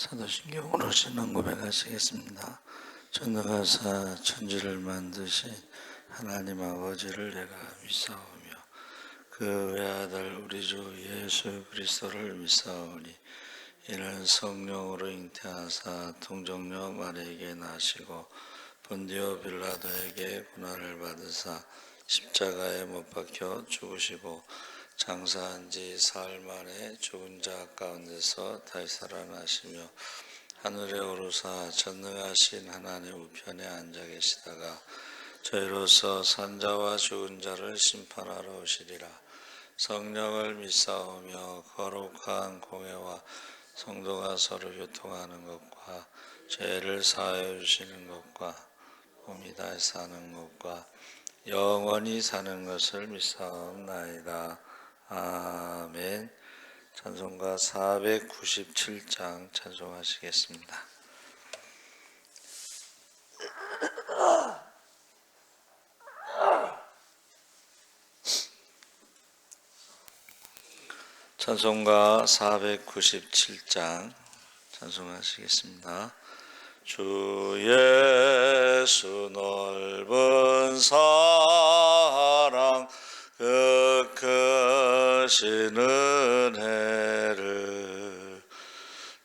사도신경으로 신앙 고백하시겠습니다. 전능하사 천지를 만드신 하나님 아버지를 내가 믿사오며 그 외아들 우리 주 예수 그리스도를 믿사오니 이는 성령으로 잉태하사 동정녀 마리에게 나시고 본디오 빌라도에게 고난을 받으사 십자가에 못 박혀 죽으시고 장사한 지 사흘 만에 죽은 자 가운데서 다시 살아나시며 하늘에 오르사 전능하신 하나님 우편에 앉아 계시다가 저희로서 산자와 죽은 자를 심판하러 오시리라. 성령을 믿사오며 거룩한 공회와 성도가 서로 교통하는 것과 죄를 사하여 주시는 것과 몸이 다시 사는 것과 영원히 사는 것을 믿사옵나이다. 아멘. 찬송가 497장 찬송하시겠습니다. 찬송가 497장 찬송하시겠습니다. 주 예수 넓은 사랑 그 크신 은혜를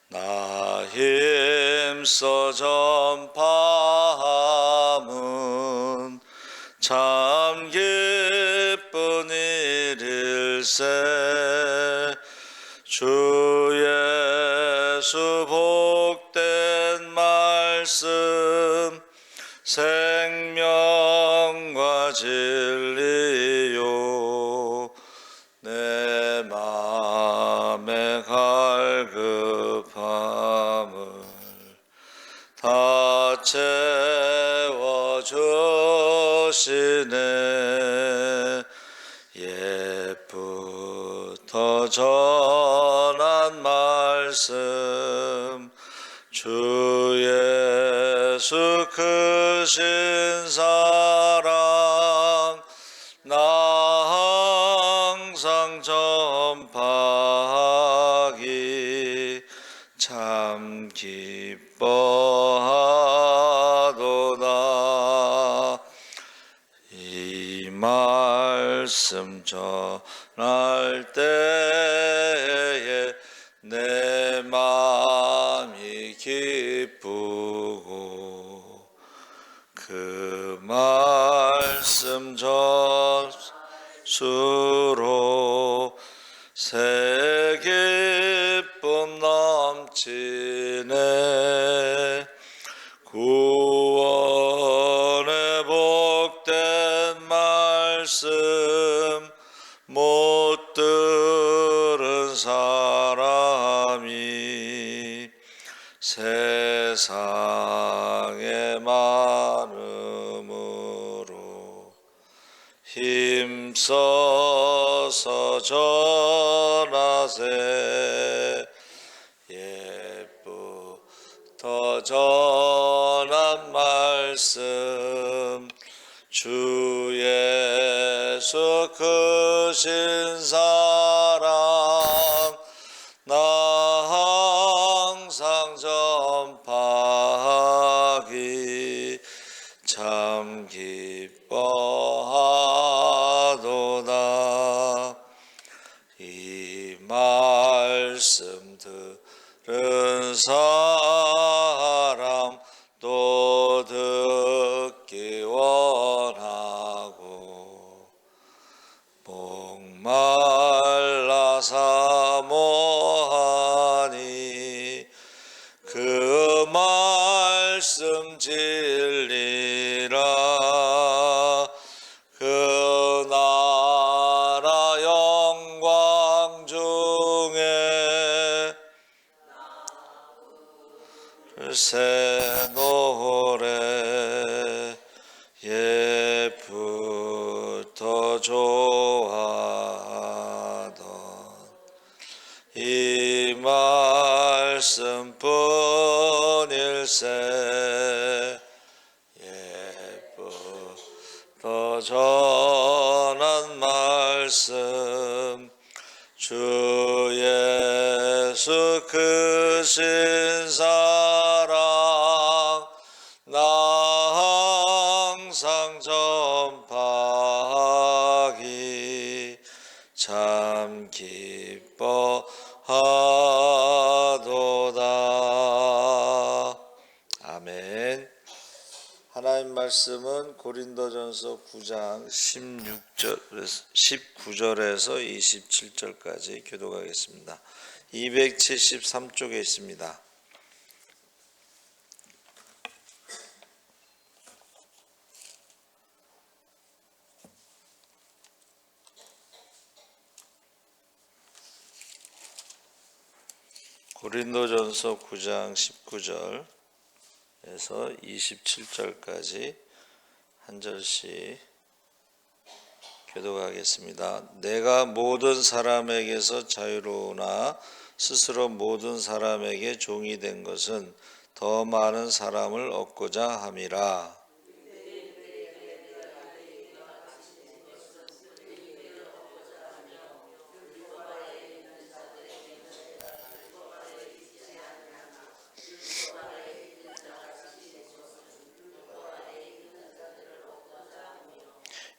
나 힘써 전파함은 참 기쁜 일일세. 주 예수 복된 말씀 생명과 진리요 내 맘의 갈급함을 다 채워주시네. 옛부터 전한 말씀 주 예수 크신 사랑 나 항상 전파하기 참 기뻐하도다. 이 말씀 전할 때에 내 마음이 기쁘고 그 말씀 전수로 새 기쁨 넘치네. 구원의 복된 말씀 못 들은 사람이 세상에 많음으로 힘써서 전하세. 옛부터 전한 말씀 주 예수 크신 사랑 나 항상 전파하기 참 기뻐하도다. 이 말씀 들은 사람 또 듣기 원하고 목말라 사모하니 그 말씀 진리라. 그 나라 영광 중에 새 노래 옛부터 좋아하던 이 말씀뿐일세. 옛부터 전한 말씀 주 예수 크신 사랑 나 항상 전파하기 참 기뻐하도다. 아멘. 하나님 말씀은 고린도전서 9장 19절에서 27절까지 교독하겠습니다. 273쪽에 있습니다. 고린도전서 9장 19절에서 27절까지 한 절씩 교독하겠습니다. 내가 모든 사람에게서 자유로우나 스스로 모든 사람에게 종이 된 것은 더 많은 사람을 얻고자 함이라.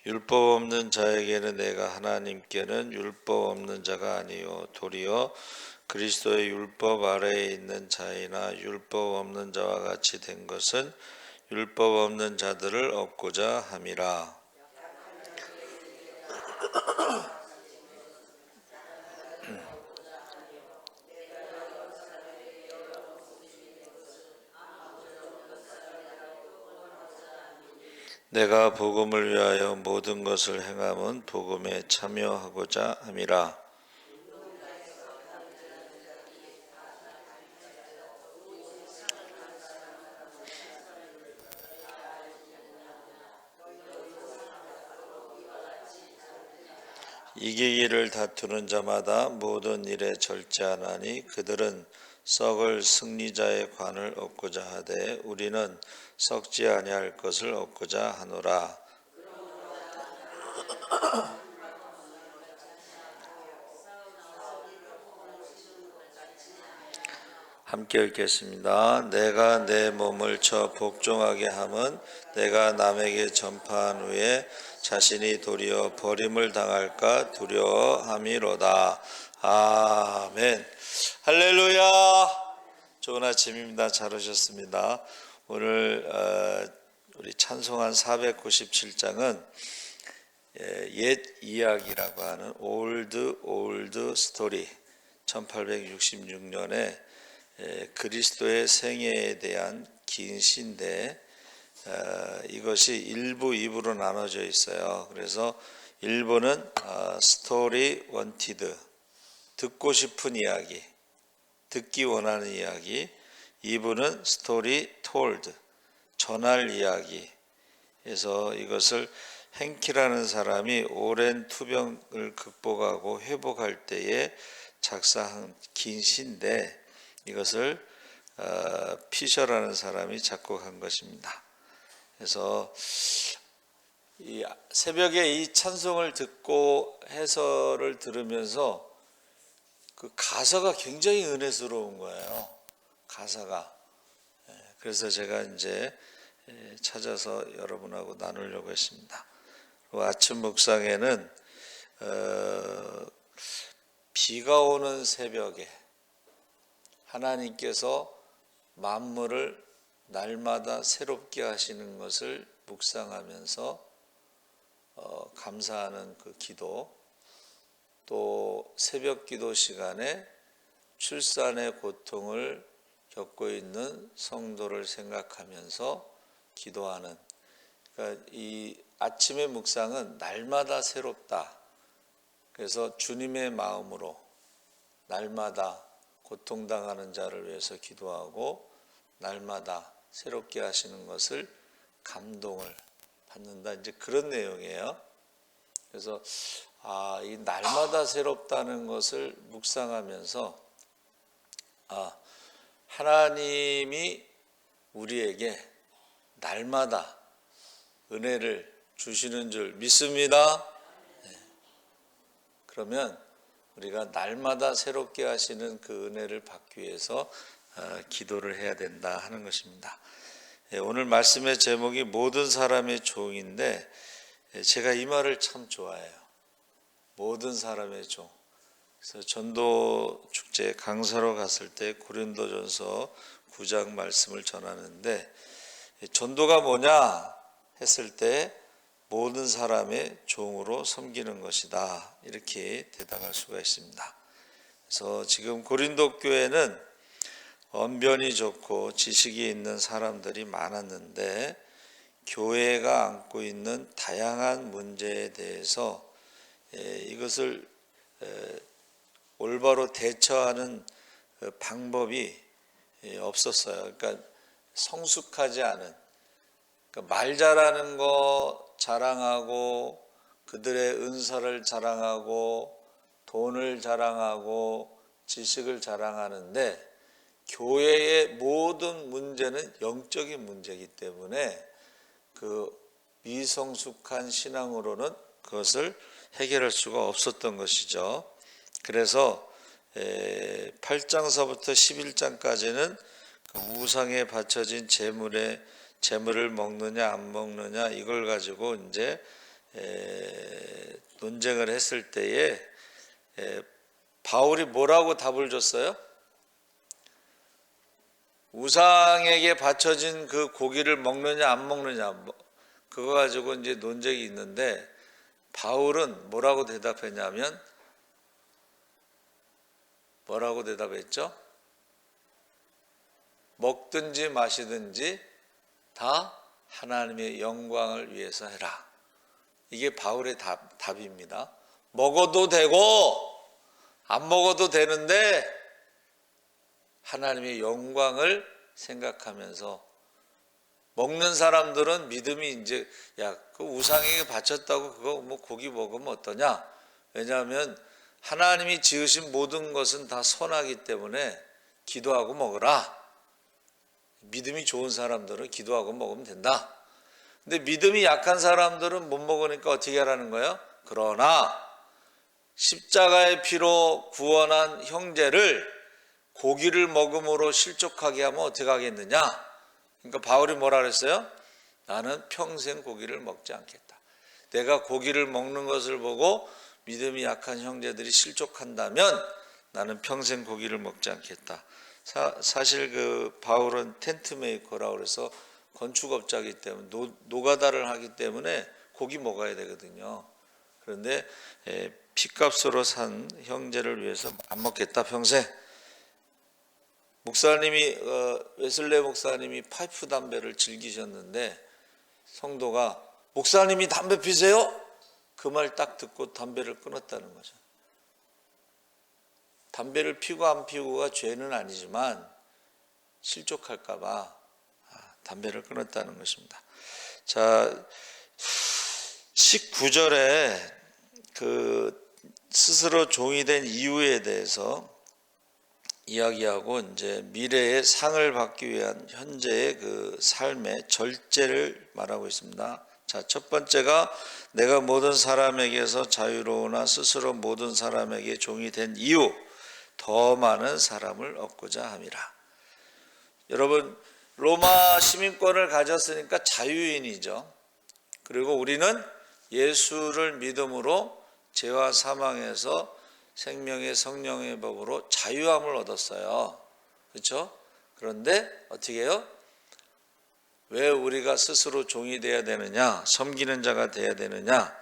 율법 없는 자에게는 내가 하나님께는 율법 없는 자가 아니요 도리어 그리스도의 율법 아래에 있는 자이나 율법 없는 자와 같이 된 것은 율법 없는 자들을 얻고자 함이라. 내가 복음을 위하여 모든 것을 행함은 복음에 참여하고자 함이라. 이기기를 다투는 자마다 모든 일에 절제하나니 그들은 썩을 승리자의 관을 얻고자 하되 우리는 썩지 아니할 것을 얻고자 하노라. 함께 읽겠습니다. 내가 내 몸을 쳐 복종하게 함은 내가 남에게 전파한 후에 자신이 도리어 버림을 당할까 두려워함이로다. 아멘. 할렐루야. 좋은 아침입니다. 잘 오셨습니다. 오늘 우리 찬송한 497장은 옛 이야기라고 하는 올드 스토리 1866년에 그리스도의 생애에 대한 긴 시인데 이것이 1부, 2부로 나눠져 있어요. 그래서 1부는 스토리 원티드, 듣고 싶은 이야기, 듣기 원하는 이야기. 2부는 스토리 톨드, 전할 이야기. 그래서 이것을 행키라는 사람이 오랜 투병을 극복하고 회복할 때에 작사한 긴 시인데 이것을 피셔라는 사람이 작곡한 것입니다. 그래서 이 새벽에 이 찬송을 듣고 해설을 들으면서 그 가사가 굉장히 은혜스러운 거예요. 가사가. 그래서 제가 이제 찾아서 여러분하고 나누려고 했습니다. 아침 묵상에는 비가 오는 새벽에 하나님께서 만물을 날마다 새롭게 하시는 것을 묵상하면서 감사하는 그 기도, 또 새벽 기도 시간에 출산의 고통을 겪고 있는 성도를 생각하면서 기도하는, 그러니까 이 아침의 묵상은 날마다 새롭다. 그래서 주님의 마음으로 날마다 고통당하는 자를 위해서 기도하고 날마다 새롭게 하시는 것을 감동을 받는다. 이제 그런 내용이에요. 그래서 이 날마다 새롭다는 것을 묵상하면서 하나님이 우리에게 날마다 은혜를 주시는 줄 믿습니다. 그러면 우리가 날마다 새롭게 하시는 그 은혜를 받기 위해서 기도를 해야 된다 하는 것입니다. 오늘 말씀의 제목이 모든 사람의 종인데 제가 이 말을 참 좋아해요. 모든 사람의 종. 그래서 전도 축제 강사로 갔을 때 고린도전서 9장 말씀을 전하는데 전도가 뭐냐 했을 때 모든 사람의 종으로 섬기는 것이다 이렇게 대답할 수가 있습니다. 그래서 지금 고린도 교회는 언변이 좋고 지식이 있는 사람들이 많았는데 교회가 안고 있는 다양한 문제에 대해서 이것을 올바로 대처하는 방법이 없었어요. 그러니까 성숙하지 않은, 그러니까 말 잘하는 거 자랑하고 그들의 은사를 자랑하고 돈을 자랑하고 지식을 자랑하는데 교회의 모든 문제는 영적인 문제이기 때문에 그 미성숙한 신앙으로는 그것을 해결할 수가 없었던 것이죠. 그래서 8장서부터 11장까지는 그 우상에 바쳐진 재물을 먹느냐 안 먹느냐 이걸 가지고 이제 논쟁을 했을 때에 바울이 뭐라고 답을 줬어요? 우상에게 바쳐진 그 고기를 먹느냐 안 먹느냐 그거 가지고 이제 논쟁이 있는데 바울은 뭐라고 대답했냐면 뭐라고 대답했죠? 먹든지 마시든지 다 하나님의 영광을 위해서 해라. 이게 바울의 답입니다. 먹어도 되고 안 먹어도 되는데 하나님의 영광을 생각하면서 먹는 사람들은 믿음이 이제 그 우상에게 바쳤다고 그거 뭐 고기 먹으면 어떠냐? 왜냐하면 하나님이 지으신 모든 것은 다 선하기 때문에 기도하고 먹으라. 믿음이 좋은 사람들은 기도하고 먹으면 된다. 근데 믿음이 약한 사람들은 못 먹으니까 어떻게 하라는 거예요? 그러나 십자가의 피로 구원한 형제를 고기를 먹음으로 실족하게 하면 어떻게 하겠느냐? 그러니까 바울이 뭐라 그랬어요? 나는 평생 고기를 먹지 않겠다. 내가 고기를 먹는 것을 보고 믿음이 약한 형제들이 실족한다면 나는 평생 고기를 먹지 않겠다. 사실 그 바울은 텐트 메이커라고 그래서 건축업자이기 때문에 노가다를 하기 때문에 고기 먹어야 되거든요. 그런데 피값으로 산 형제를 위해서 안 먹겠다 평생. 목사님이 웨슬레 목사님이 파이프 담배를 즐기셨는데 성도가 목사님이 담배 피세요? 그 말 딱 듣고 담배를 끊었다는 거죠. 담배를 피고 안 피고가 죄는 아니지만 실족할까 봐 담배를 끊었다는 것입니다. 자, 19절에 그 스스로 종이 된 이유에 대해서 이야기하고 이제 미래의 상을 받기 위한 현재의 그 삶의 절제를 말하고 있습니다. 자, 첫 번째가 내가 모든 사람에게서 자유로우나 스스로 모든 사람에게 종이 된 이유, 더 많은 사람을 얻고자 함이라. 여러분, 로마 시민권을 가졌으니까 자유인이죠. 그리고 우리는 예수를 믿음으로 죄와 사망에서 생명의 성령의 법으로 자유함을 얻었어요. 그렇죠? 그런데 어떻게 해요? 왜 우리가 스스로 종이 되어야 되느냐? 섬기는 자가 되어야 되느냐?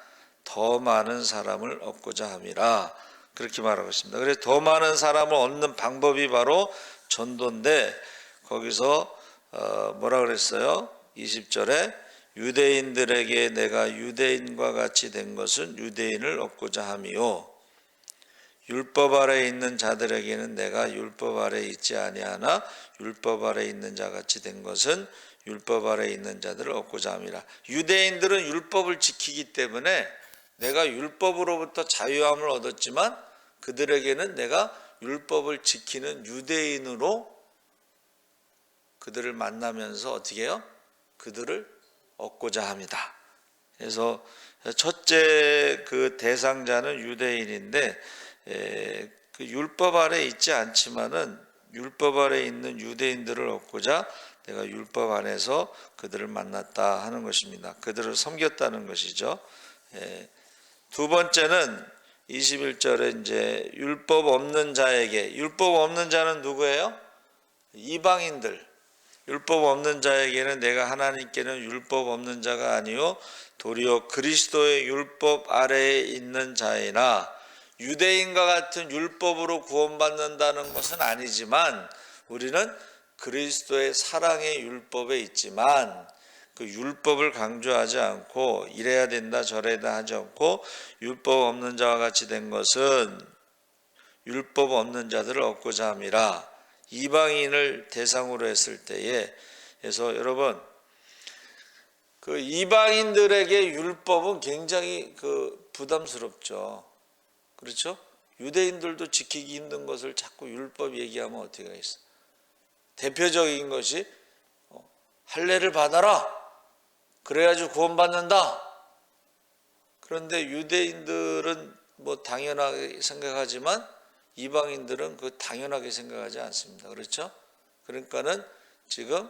더 많은 사람을 얻고자 함이라. 그렇게 말하고 있습니다. 그래서 더 많은 사람을 얻는 방법이 바로 전도인데 거기서 뭐라 그랬어요? 20절에 유대인들에게 내가 유대인과 같이 된 것은 유대인을 얻고자 함이요. 율법 아래에 있는 자들에게는 내가 율법 아래에 있지 아니하나 율법 아래에 있는 자같이 된 것은 율법 아래에 있는 자들을 얻고자 함이라. 유대인들은 율법을 지키기 때문에 내가 율법으로부터 자유함을 얻었지만 그들에게는 내가 율법을 지키는 유대인으로 그들을 만나면서 어떻게 해요? 그들을 얻고자 합니다. 그래서 첫째 그 대상자는 유대인인데 그 율법 아래 있지 않지만은 율법 아래 있는 유대인들을 얻고자 내가 율법 안에서 그들을 만났다 하는 것입니다. 그들을 섬겼다는 것이죠. 두 번째는 21절에 이제 율법 없는 자에게, 율법 없는 자는 누구예요? 이방인들. 율법 없는 자에게는 내가 하나님께는 율법 없는 자가 아니요 도리어 그리스도의 율법 아래에 있는 자이나, 유대인과 같은 율법으로 구원받는다는 것은 아니지만 우리는 그리스도의 사랑의 율법에 있지만 그 율법을 강조하지 않고 이래야 된다 저래야 된다 하지 않고 율법 없는 자와 같이 된 것은 율법 없는 자들을 얻고자 함이라. 이방인을 대상으로 했을 때에, 그래서 여러분 그 이방인들에게 율법은 굉장히 그 부담스럽죠. 그렇죠? 유대인들도 지키기 힘든 것을 자꾸 율법 얘기하면 어떻게 하겠어? 대표적인 것이 할례를 받아라. 그래야지 구원받는다. 그런데 유대인들은 뭐 당연하게 생각하지만 이방인들은 그 당연하게 생각하지 않습니다. 그렇죠? 그러니까는 지금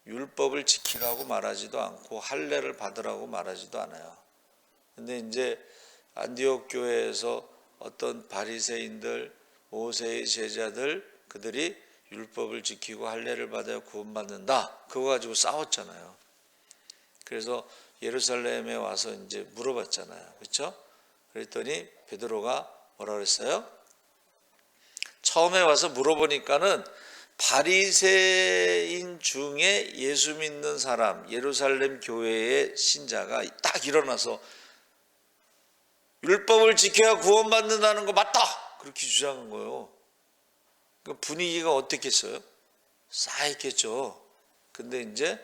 율법을 지키라고 말하지도 않고 할례를 받으라고 말하지도 않아요. 근데 이제 안디옥 교회에서 어떤 바리새인들, 모세의 제자들, 그들이 율법을 지키고 할례를 받아야 구원받는다, 그거 가지고 싸웠잖아요. 그래서 예루살렘에 와서 이제 물어봤잖아요. 그렇죠? 그랬더니 베드로가 뭐라 그랬어요? 처음에 와서 물어보니까는 바리새인 중에 예수 믿는 사람, 예루살렘 교회의 신자가 딱 일어나서 율법을 지켜야 구원받는다는 거 맞다! 그렇게 주장한 거예요. 그 분위기가 어땠겠어요? 싸했겠죠. 근데 이제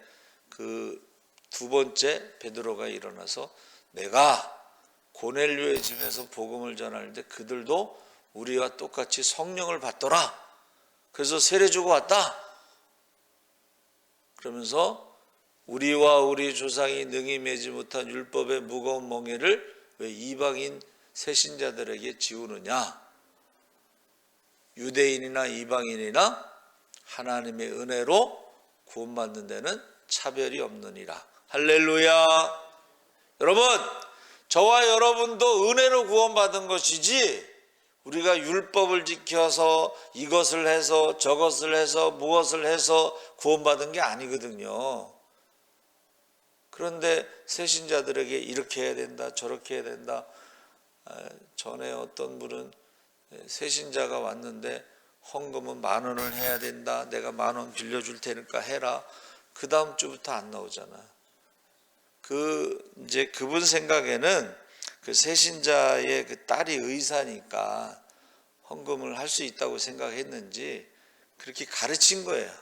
그 두 번째 베드로가 일어나서 내가 고넬료의 집에서 복음을 전하는데 그들도 우리와 똑같이 성령을 받더라. 그래서 세례 주고 왔다. 그러면서 우리와 우리 조상이 능히 매지 못한 율법의 무거운 멍에를 왜 이방인 새신자들에게 지우느냐? 유대인이나 이방인이나 하나님의 은혜로 구원받는 데는 차별이 없느니라. 할렐루야. 여러분, 저와 여러분도 은혜로 구원받은 것이지 우리가 율법을 지켜서 이것을 해서 저것을 해서 무엇을 해서 구원받은 게 아니거든요. 그런데 새신자들에게 이렇게 해야 된다 저렇게 해야 된다. 전에 어떤 분은 새신자가 왔는데 헌금은 10,000원을 해야 된다. 내가 10,000원 빌려줄 테니까 해라. 그 다음 주부터 안 나오잖아. 이제 그분 생각에는 그 새신자의 그 딸이 의사니까 헌금을 할 수 있다고 생각했는지 그렇게 가르친 거예요.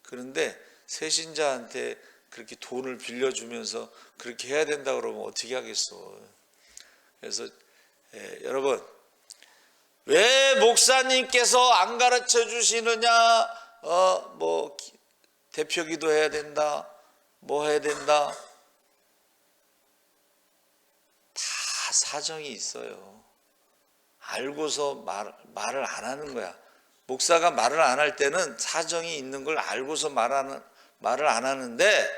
그런데 새신자한테 그렇게 돈을 빌려주면서 그렇게 해야 된다 그러면 어떻게 하겠어. 그래서 여러분, 왜 목사님께서 안 가르쳐 주시느냐? 뭐 대표기도 해야 된다. 뭐 해야 된다. 다 사정이 있어요. 알고서 말을 안 하는 거야. 목사가 말을 안 할 때는 사정이 있는 걸 알고서 말을 안 하는데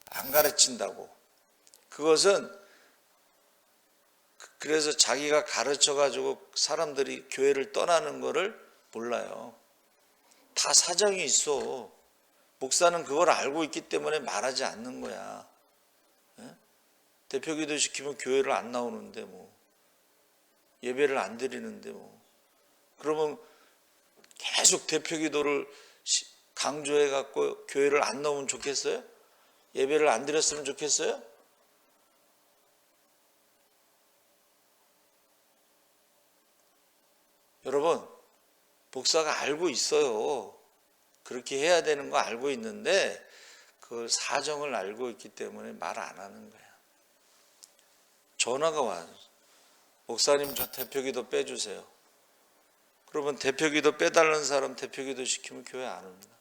안 가르친다고. 그것은 그래서 자기가 가르쳐 가지고 사람들이 교회를 떠나는 거를 몰라요. 다 사정이 있어. 목사는 그걸 알고 있기 때문에 말하지 않는 거야. 대표기도 시키면 교회를 안 나오는데 뭐, 예배를 안 드리는데 뭐, 그러면 계속 대표기도를 강조해 갖고 교회를 안 나오면 좋겠어요? 예배를 안 드렸으면 좋겠어요? 여러분, 목사가 알고 있어요. 그렇게 해야 되는 거 알고 있는데 그 사정을 알고 있기 때문에 말 안 하는 거야. 전화가 와요. 목사님, 저 대표기도 빼주세요. 그러면 대표기도 빼달라는 사람 대표기도 시키면 교회 안 옵니다.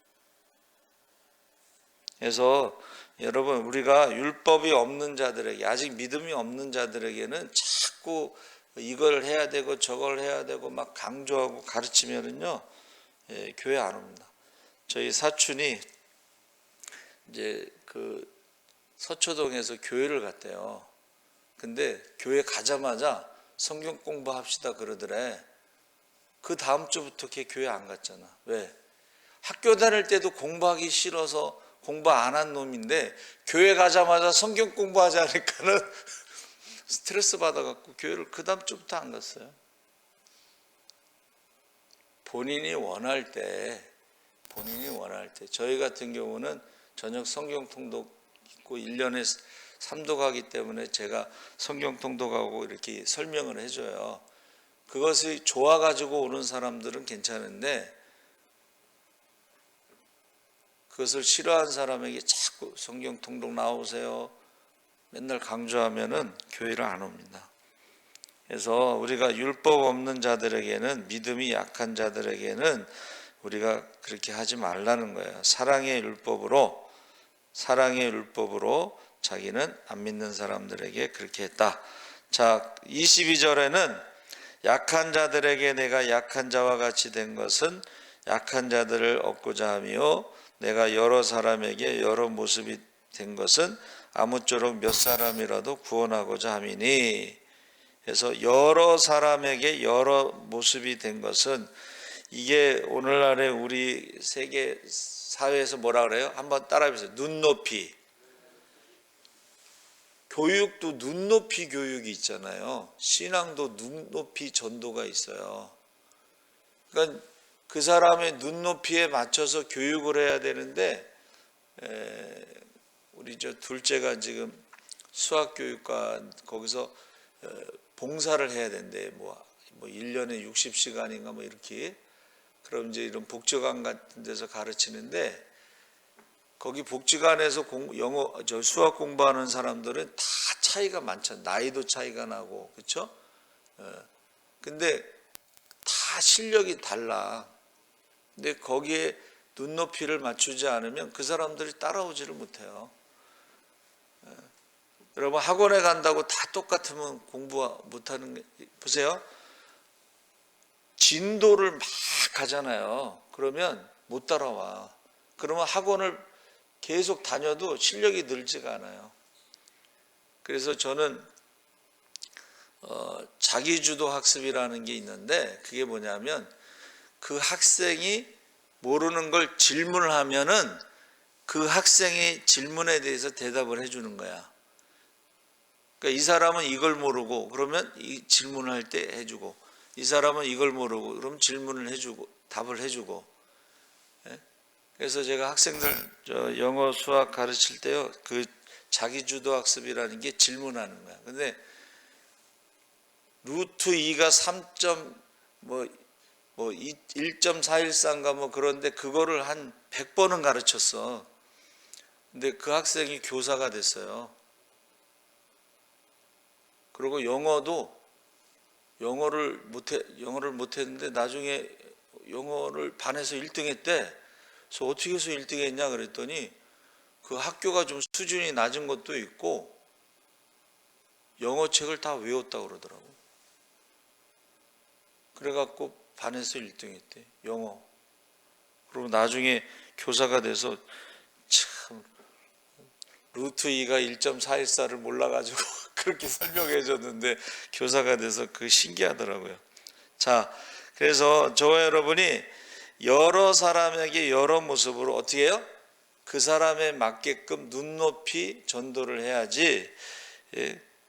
그래서 여러분, 우리가 율법이 없는 자들에게, 아직 믿음이 없는 자들에게는 자꾸 이걸 해야 되고 저걸 해야 되고 막 강조하고 가르치면은요, 교회 안 옵니다. 저희 사촌이 이제 그 서초동에서 교회를 갔대요. 근데 교회 가자마자 성경 공부합시다 그러더래. 그 다음 주부터 걔 교회 안 갔잖아. 왜? 학교 다닐 때도 공부하기 싫어서 공부 안 한 놈인데 교회 가자마자 성경 공부하자 하니까는 스트레스 받아갖고 교회를 그 다음 주부터 안 갔어요. 본인이 원할 때 저희 같은 경우는 저녁 성경 통독 있고 1년에 3독하기 때문에 제가 성경 통독하고 이렇게 설명을 해줘요. 그것이 좋아가지고 오는 사람들은 괜찮은데 그것을 싫어하는 사람에게 자꾸 성경 통독 나오세요 맨날 강조하면은 교회를 안 옵니다. 그래서 우리가 율법 없는 자들에게는, 믿음이 약한 자들에게는 우리가 그렇게 하지 말라는 거예요. 사랑의 율법으로 자기는 안 믿는 사람들에게 그렇게 했다. 자, 22절에는 약한 자들에게 내가 약한 자와 같이 된 것은 약한 자들을 얻고자 하며 내가 여러 사람에게 여러 모습이 된 것은 아무쪼록 몇 사람이라도 구원하고자 함이니. 그래서 여러 사람에게 여러 모습이 된 것은, 이게 오늘날의 우리 세계 사회에서 뭐라 그래요? 한번 따라해 보세요. 눈높이. 교육도 눈높이 교육이 있잖아요. 신앙도 눈높이 전도가 있어요. 그러니까 그 사람의 눈높이에 맞춰서 교육을 해야 되는데, 우리 저 둘째가 지금 수학교육과 거기서 봉사를 해야 된대. 뭐 1년에 60시간인가 뭐 이렇게. 그럼 이제 이런 복지관 같은 데서 가르치는데, 거기 복지관에서 수학 공부하는 사람들은 다 차이가 많잖아요. 나이도 차이가 나고, 그렇죠? 근데 다 실력이 달라. 근데 거기에 눈높이를 맞추지 않으면 그 사람들이 따라오지를 못해요. 여러분, 학원에 간다고 다 똑같으면 공부 못하는 게, 보세요. 진도를 막 가잖아요. 그러면 못 따라와. 그러면 학원을 계속 다녀도 실력이 늘지가 않아요. 그래서 저는 자기주도 학습이라는 게 있는데, 그게 뭐냐면 그 학생이 모르는 걸 질문을 하면은 그 학생의 질문에 대해서 대답을 해주는 거야. 그러니까 이 사람은 이걸 모르고 그러면 이 질문을 할 때 해주고, 이 사람은 이걸 모르고 그러면 질문을 해주고 답을 해주고. 그래서 제가 학생들 영어 수학 가르칠 때요, 그 자기주도 학습이라는 게 질문하는 거야. 근데 루트 2가 1.414인가 뭐 그런데 그거를 한 100번은 가르쳤어. 근데 그 학생이 교사가 됐어요. 그리고 영어를 못했는데 나중에 영어를 반에서 1등 했대. 그래서 어떻게 해서 1등 했냐 그랬더니 그 학교가 좀 수준이 낮은 것도 있고 영어 책을 다 외웠다고 그러더라고. 그래갖고 반에서 1등 했대, 영어. 그리고 나중에 교사가 돼서 참 루트 2가 1.414를 몰라가지고 그렇게 설명해 줬는데 교사가 돼서 그 신기하더라고요. 자, 그래서 저와 여러분이 여러 사람에게 여러 모습으로 어떻게 해요? 그 사람에 맞게끔 눈높이 전도를 해야지.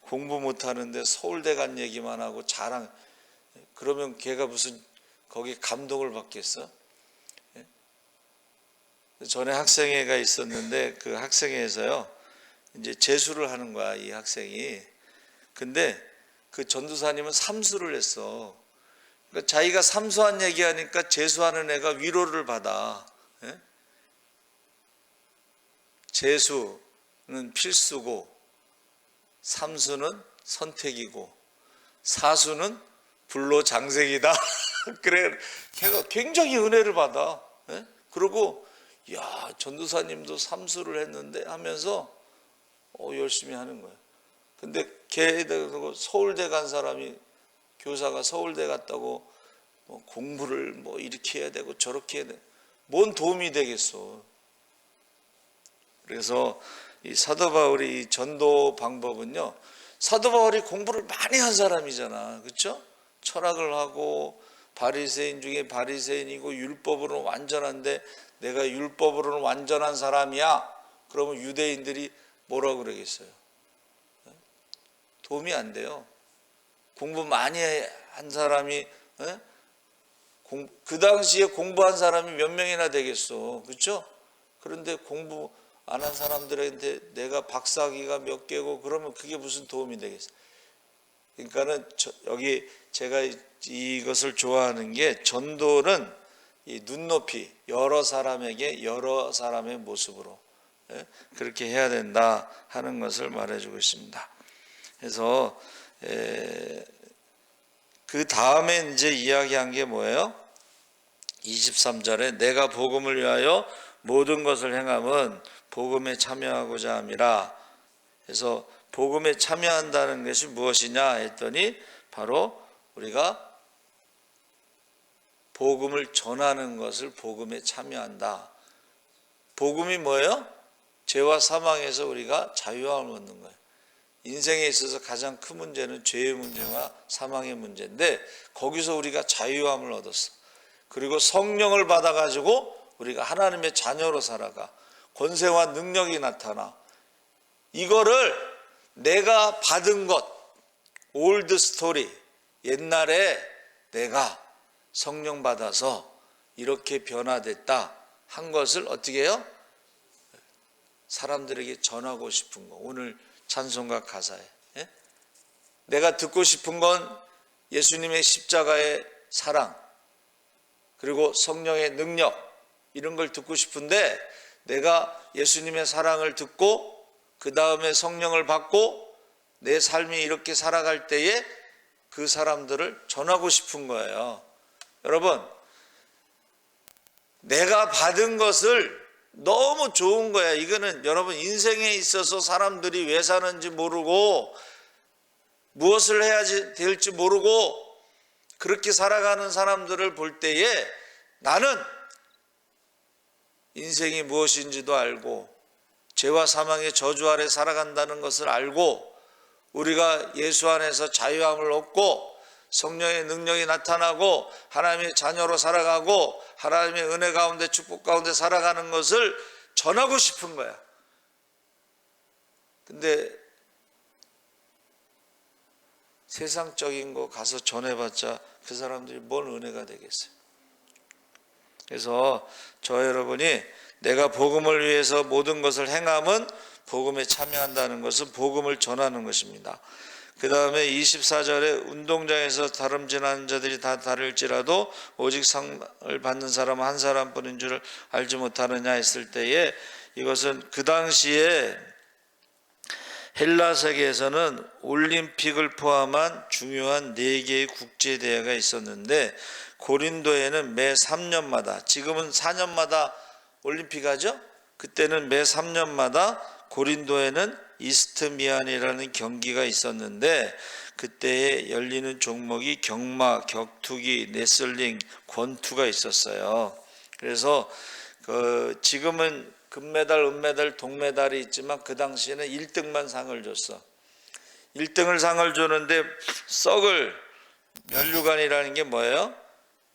공부 못하는데 서울대 간 얘기만 하고 자랑, 그러면 걔가 무슨 거기 감동을 받겠어? 전에 학생회가 있었는데 그 학생회에서요, 이제 재수를 하는 거야, 이 학생이. 근데 그 전도사님은 삼수를 했어. 그러니까 자기가 삼수한 얘기하니까 재수하는 애가 위로를 받아. 재수는 필수고, 삼수는 선택이고, 사수는 불로장생이다. 그래, 걔가 굉장히 은혜를 받아. 그리고 야, 전도사님도 삼수를 했는데 하면서 열심히 하는 거예요. 근데 걔 서울대 간 사람이 교사가 서울대 갔다고 뭐 공부를 뭐 이렇게 해야 되고 저렇게 해야 되고 뭔 도움이 되겠어. 그래서 이 사도 바울의 이 전도 방법은요, 사도 바울이 공부를 많이 한 사람이잖아, 그렇죠? 철학을 하고 바리새인 중에 바리새인이고 율법으로는 완전한데 내가 율법으로는 완전한 사람이야. 그러면 유대인들이 뭐라고 그러겠어요? 도움이 안 돼요. 공부 많이 한 사람이 그 당시에 공부한 사람이 몇 명이나 되겠어, 그렇죠? 그런데 공부 안 한 사람들한테 내가 박사학위가 몇 개고 그러면 그게 무슨 도움이 되겠어? 그러니까는 여기 제가 이것을 좋아하는 게 전도는 이 눈높이 여러 사람에게 여러 사람의 모습으로 그렇게 해야 된다 하는 것을 말해주고 있습니다. 그래서 그 다음에 이제 이야기한 게 뭐예요? 23절에 내가 복음을 위하여 모든 것을 행함은 복음에 참여하고자 함이라. 그래서 복음에 참여한다는 것이 무엇이냐 했더니 바로 우리가 복음을 전하는 것을 복음에 참여한다. 복음이 뭐예요? 죄와 사망에서 우리가 자유함을 얻는 거예요. 인생에 있어서 가장 큰 문제는 죄의 문제와 사망의 문제인데 거기서 우리가 자유함을 얻었어. 그리고 성령을 받아가지고 우리가 하나님의 자녀로 살아가 권세와 능력이 나타나. 이거를 내가 받은 것, 올드 스토리, 옛날에 내가 성령 받아서 이렇게 변화됐다 한 것을 어떻게 해요? 사람들에게 전하고 싶은 거. 오늘 찬송가 가사에 내가 듣고 싶은 건 예수님의 십자가의 사랑 그리고 성령의 능력 이런 걸 듣고 싶은데 내가 예수님의 사랑을 듣고 그 다음에 성령을 받고 내 삶이 이렇게 살아갈 때에 그 사람들을 전하고 싶은 거예요. 여러분, 내가 받은 것을 너무 좋은 거야. 이거는 여러분 인생에 있어서 사람들이 왜 사는지 모르고 무엇을 해야 될지 모르고 그렇게 살아가는 사람들을 볼 때에 나는 인생이 무엇인지도 알고 죄와 사망의 저주 아래 살아간다는 것을 알고 우리가 예수 안에서 자유함을 얻고 성령의 능력이 나타나고 하나님의 자녀로 살아가고 하나님의 은혜 가운데 축복 가운데 살아가는 것을 전하고 싶은 거야. 근데 세상적인 거 가서 전해봤자 그 사람들이 뭔 은혜가 되겠어요. 그래서 저 여러분이 내가 복음을 위해서 모든 것을 행함은 복음에 참여한다는 것은 복음을 전하는 것입니다. 그 다음에 24절에 운동장에서 다름질하는 자들이 다 다를지라도 오직 상을 받는 사람은 한 사람뿐인 줄을 알지 못하느냐 했을 때에 이것은 그 당시에 헬라 세계에서는 올림픽을 포함한 중요한 4개의 국제대회가 있었는데 고린도에는 매 3년마다 지금은 4년마다 올림픽 하죠? 그때는 매 3년마다 고린도에는 이스트미안이라는 경기가 있었는데 그때에 열리는 종목이 경마, 격투기, 레슬링, 권투가 있었어요. 그래서 지금은 금메달, 은메달, 동메달이 있지만 그 당시에는 1등만 상을 줬어. 1등을 상을 주는데 썩을 면류관이라는 게 뭐예요?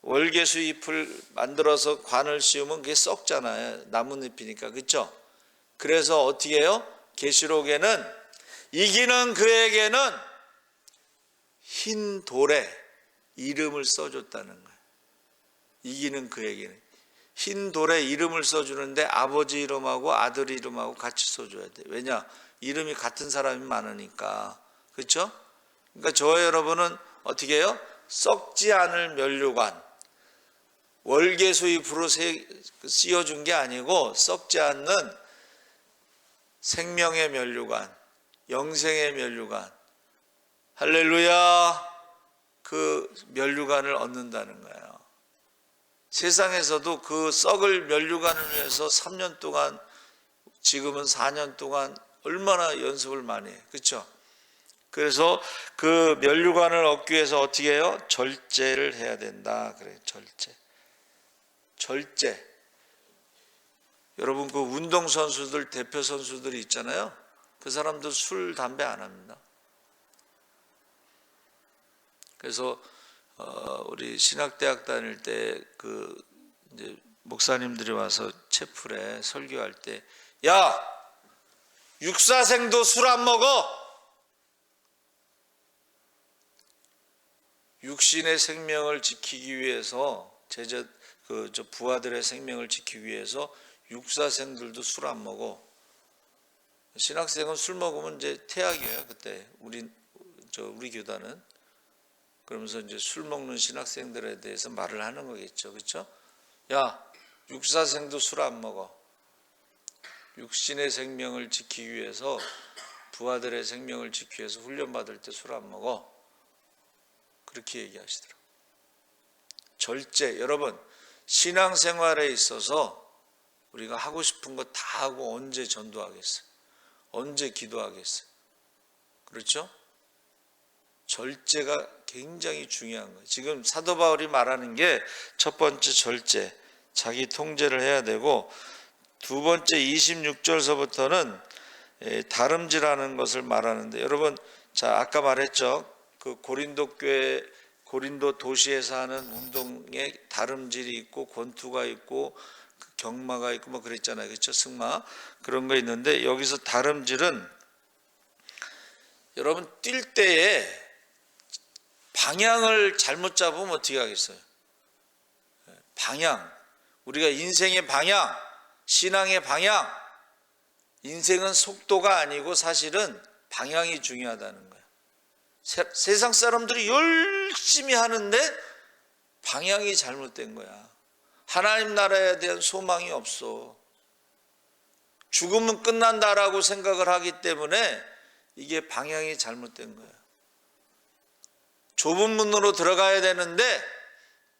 월계수 잎을 만들어서 관을 씌우면 그게 썩잖아요. 나뭇잎이니까. 그렇죠? 그래서 어떻게 해요? 계시록에는 이기는 그에게는 흰 돌에 이름을 써줬다는 거예요. 이기는 그에게는 흰 돌에 이름을 써주는데 아버지 이름하고 아들 이름하고 같이 써줘야 돼. 왜냐? 이름이 같은 사람이 많으니까. 그렇죠? 그러니까 저와 여러분은 어떻게 해요? 썩지 않을 면류관, 월계수 잎으로 씌워준 게 아니고 썩지 않는 생명의 면류관, 영생의 면류관, 할렐루야, 그 면류관을 얻는다는 거예요. 세상에서도 그 썩을 면류관을 위해서 3년 동안, 지금은 4년 동안 얼마나 연습을 많이 해. 그렇죠? 그래서 그 면류관을 얻기 위해서 어떻게 해요? 절제를 해야 된다. 그래요. 절제. 여러분 그 운동선수들 대표 선수들이 있잖아요. 그 사람도 술 담배 안 합니다. 그래서 우리 신학대학 다닐 때 그 이제 목사님들이 와서 채플에 설교할 때, 야, 육사생도 술 안 먹어. 육신의 생명을 지키기 위해서 부하들의 생명을 지키기 위해서 육사생들도 술 안 먹어. 신학생은 술 먹으면 이제 퇴학이에요. 그때 우리 교단은. 그러면서 이제 술 먹는 신학생들에 대해서 말을 하는 거겠죠. 그렇죠? 야, 육사생도 술 안 먹어. 육신의 생명을 지키기 위해서, 부하들의 생명을 지키기 위해서 훈련받을 때 술 안 먹어. 그렇게 얘기하시더라고요. 절제. 여러분, 신앙생활에 있어서 우리가 하고 싶은 거 다 하고 언제 전도하겠어요? 언제 기도하겠어요? 그렇죠? 절제가 굉장히 중요한 거예요. 지금 사도 바울이 말하는 게 첫 번째 절제, 자기 통제를 해야 되고, 두 번째 26절서부터는 다름질하는 것을 말하는데, 여러분, 자 아까 말했죠. 그 고린도 도시에서 하는 운동에 다름질이 있고 권투가 있고 경마가 있고 뭐 그랬잖아요. 그렇죠? 승마 그런 거 있는데, 여기서 다름질은 여러분 뛸 때에 방향을 잘못 잡으면 어떻게 하겠어요? 방향, 우리가 인생의 방향, 신앙의 방향, 인생은 속도가 아니고 사실은 방향이 중요하다는 거예요. 세상 사람들이 열심히 하는데 방향이 잘못된 거야. 하나님 나라에 대한 소망이 없어. 죽으면 끝난다라고 생각을 하기 때문에 이게 방향이 잘못된 거예요. 좁은 문으로 들어가야 되는데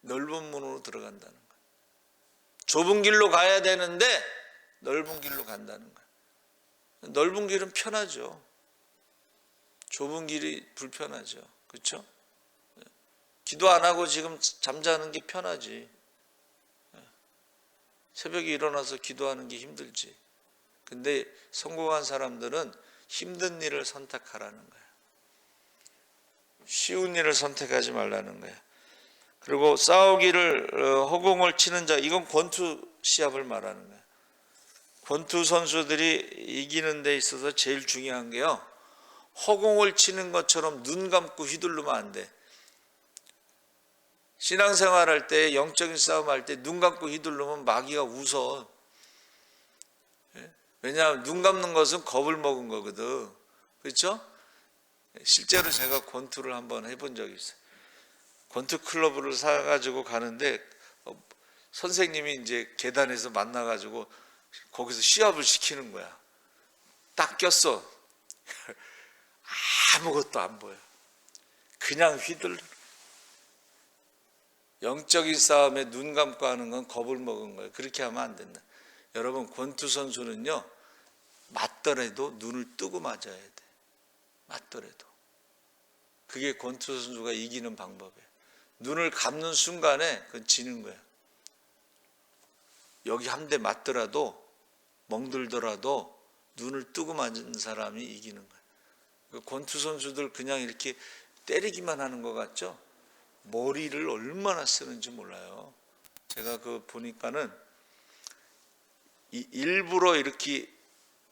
넓은 문으로 들어간다는 거예요. 좁은 길로 가야 되는데 넓은 길로 간다는 거예요. 넓은 길은 편하죠. 좁은 길이 불편하죠. 그렇죠? 기도 안 하고 지금 잠자는 게 편하지. 새벽에 일어나서 기도하는 게 힘들지. 근데 성공한 사람들은 힘든 일을 선택하라는 거예요. 쉬운 일을 선택하지 말라는 거예요. 그리고 싸우기를 허공을 치는 자, 이건 권투 시합을 말하는 거예요. 권투 선수들이 이기는 데 있어서 제일 중요한 게요, 허공을 치는 것처럼 눈 감고 휘두르면 안 돼. 신앙생활 할 때, 영적인 싸움 할 때 눈 감고 휘두르면 마귀가 웃어. 왜냐하면 눈 감는 것은 겁을 먹은 거거든. 그렇죠? 실제로 제가 권투를 한번 해본 적이 있어요. 권투 클럽을 사가지고 가는데 선생님이 이제 계단에서 만나가지고 거기서 시합을 시키는 거야. 딱 꼈어. 아무것도 안 보여. 그냥 휘둘러. 영적인 싸움에 눈 감고 하는 건 겁을 먹은 거예요. 그렇게 하면 안 된다. 여러분, 권투 선수는요, 맞더라도 눈을 뜨고 맞아야 돼. 맞더라도. 그게 권투 선수가 이기는 방법이에요. 눈을 감는 순간에 그건 지는 거예요. 여기 한 대 맞더라도, 멍들더라도 눈을 뜨고 맞은 사람이 이기는 거예요. 권투 선수들 그냥 이렇게 때리기만 하는 것 같죠? 머리를 얼마나 쓰는지 몰라요. 제가 보니까는 일부러 이렇게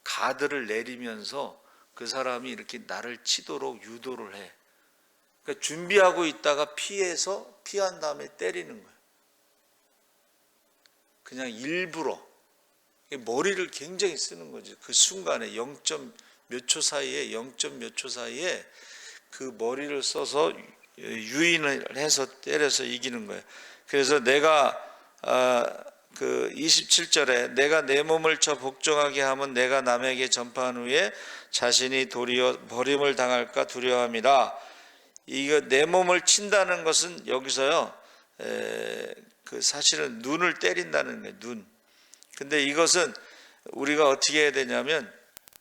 가드를 내리면서 그 사람이 이렇게 나를 치도록 유도를 해. 그러니까 준비하고 있다가 피한 다음에 때리는 거예요. 그냥 일부러. 머리를 굉장히 쓰는 거지. 그 순간에 0. 몇 초 사이에 그 머리를 써서 유인을 해서 때려서 이기는 거예요. 그래서 내가 그 27절에 내가 내 몸을 쳐 복종하게 하면 내가 남에게 전파한 후에 자신이 도리어 버림을 당할까 두려워함이라. 이거 내 몸을 친다는 것은 여기서요, 그 사실은 눈을 때린다는 거예요. 눈. 근데 이것은 우리가 어떻게 해야 되냐면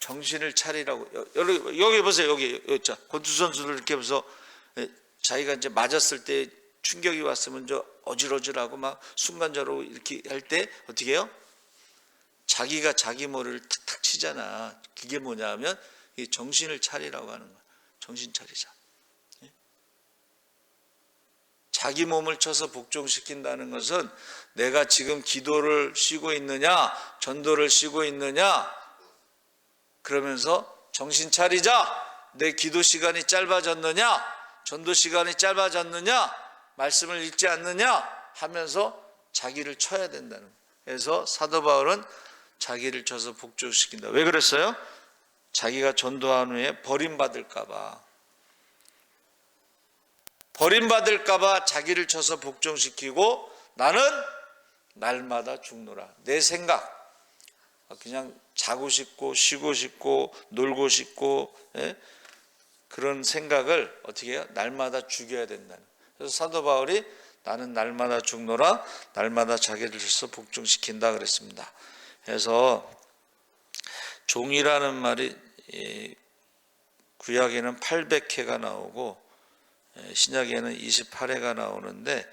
정신을 차리라고. 여기 보세요. 여기 자, 권투 선수들 이렇게 해서 자기가 이제 맞았을 때 충격이 왔으면 저 어질어질하고 막 순간적으로 이렇게 할 때 어떻게 해요? 자기가 자기 머리를 탁탁 치잖아. 그게 뭐냐면 이 정신을 차리라고 하는 거야. 정신 차리자. 자기 몸을 쳐서 복종시킨다는 것은 내가 지금 기도를 쉬고 있느냐, 전도를 쉬고 있느냐, 그러면서 정신 차리자. 내 기도 시간이 짧아졌느냐, 전도 시간이 짧아졌느냐, 말씀을 읽지 않느냐 하면서 자기를 쳐야 된다는 거예요. 그래서 사도 바울은 자기를 쳐서 복종시킨다. 왜 그랬어요? 자기가 전도한 후에 버림받을까 봐. 버림받을까 봐 자기를 쳐서 복종시키고 나는 날마다 죽노라. 내 생각, 그냥 자고 싶고 쉬고 싶고 놀고 싶고 그런 생각을 어떻게 해요? 날마다 죽여야 된다는. 그래서 사도 바울이 나는 날마다 죽노라, 날마다 자기를 쳐서 복종시킨다 그랬습니다. 그래서 종이라는 말이 구약에는 800회가 나오고 신약에는 28회가 나오는데,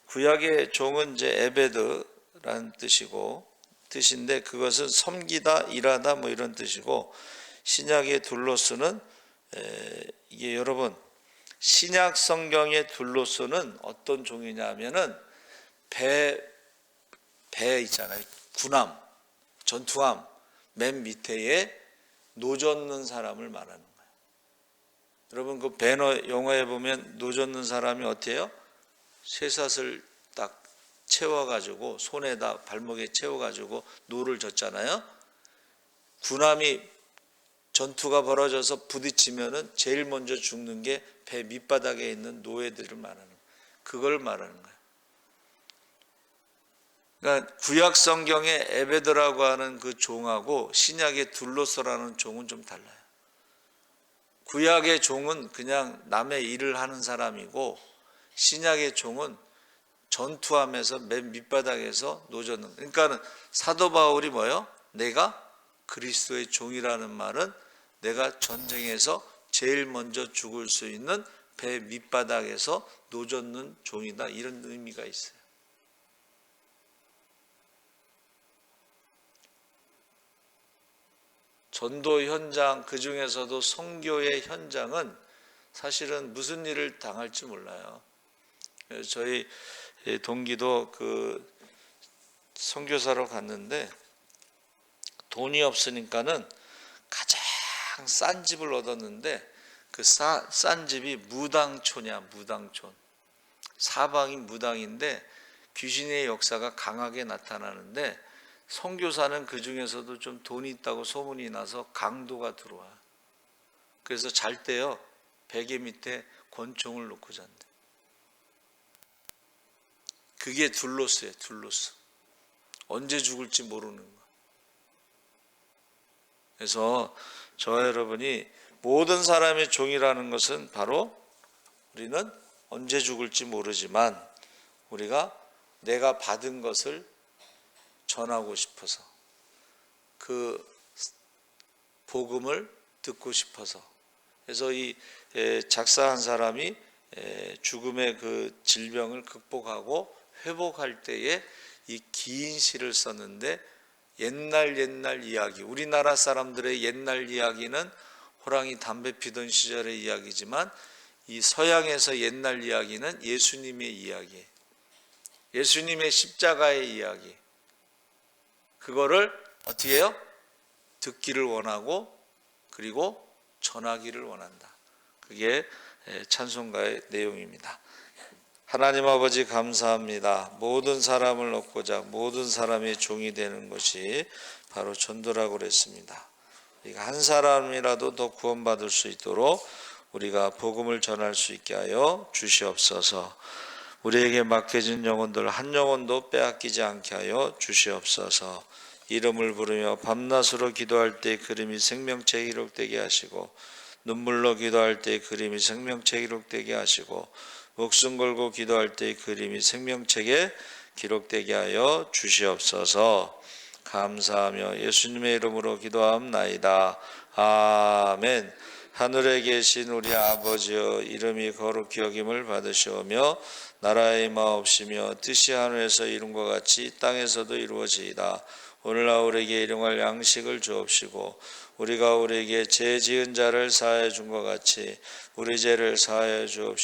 구약의 종은 이제 에베드라는 뜻인데 그것은 섬기다, 일하다 뭐 이런 뜻이고, 신약의 둘로스는 이게 여러분 신약 성경의 둘로스는 어떤 종이냐면은 배 있잖아요. 군함, 전투함 맨 밑에에 노젓는 사람을 말하는 거예요. 여러분 그 배너 영화에 보면 노젓는 사람이 어때요? 쇠사슬 딱 채워가지고 손에다 발목에 채워가지고 노를 젓잖아요. 군함이 전투가 벌어져서 부딪히면은 제일 먼저 죽는 게 배 밑바닥에 있는 노예들을 말하는 거예요. 그걸 말하는 거예요. 그러니까 구약 성경의 에베드라고 하는 그 종하고 신약의 둘로스라는 종은 좀 달라요. 구약의 종은 그냥 남의 일을 하는 사람이고, 신약의 종은 전투함에서 맨 밑바닥에서 노젓는. 그러니까는 사도 바울이 뭐예요? 내가 그리스도의 종이라는 말은 내가 전쟁에서 제일 먼저 죽을 수 있는 배 밑바닥에서 노젓는 종이다, 이런 의미가 있어요. 전도 현장, 그 중에서도 선교의 현장은 사실은 무슨 일을 당할지 몰라요. 저희 동기도 그 선교사로 갔는데 돈이 없으니까는 가장 싼 집을 얻었는데 그 싼 집이 무당촌이야. 무당촌. 사방이 무당인데 귀신의 역사가 강하게 나타나는데, 선교사는 그 중에서도 좀 돈이 있다고 소문이 나서 강도가 들어와. 그래서 잘 때요 베개 밑에 권총을 놓고 잔대. 그게 둘로스예요. 둘로스. 언제 죽을지 모르는 거. 그래서 저와 여러분이 모든 사람의 종이라는 것은 바로 우리는 언제 죽을지 모르지만 우리가 내가 받은 것을 전하고 싶어서, 그 복음을 듣고 싶어서. 그래서 이 작사한 사람이 죽음의 그 질병을 극복하고 회복할 때에 이 긴 시를 썼는데, 옛날 이야기, 우리나라 사람들의 옛날 이야기는 호랑이 담배 피던 시절의 이야기지만, 이 서양에서 옛날 이야기는 예수님의 이야기, 예수님의 십자가의 이야기. 그거를 어떻게 해요? 듣기를 원하고 그리고 전하기를 원한다. 그게 찬송가의 내용입니다. 하나님 아버지 감사합니다. 모든 사람을 얻고자 모든 사람의 종이 되는 것이 바로 전도라고 그랬습니다. 우리가 한 사람이라도 더 구원받을 수 있도록 우리가 복음을 전할 수 있게 하여 주시옵소서. 우리에게 맡겨진 영혼들 한 영혼도 빼앗기지 않게 하여 주시옵소서. 이름을 부르며 밤낮으로 기도할 때 그림이 생명체에 기록되게 하시고, 눈물로 기도할 때 그림이 생명체에 기록되게 하시고, 목숨 걸고 기도할 때 그림이 생명책에 기록되게 하여 주시옵소서. 감사하며 예수님의 이름으로 기도하옵나이다. 아멘. 하늘에 계신 우리 아버지여, 이름이 거룩히 여김을 받으시오며 나라의 임하옵시며 뜻이 하늘에서 이룬 것 같이 이 땅에서도 이루어지이다. 오늘날 우리에게 일용할 양식을 주옵시고 우리가 우리에게 죄 지은 자를 사하여 준 것 같이 우리 죄를 사하여 주옵시고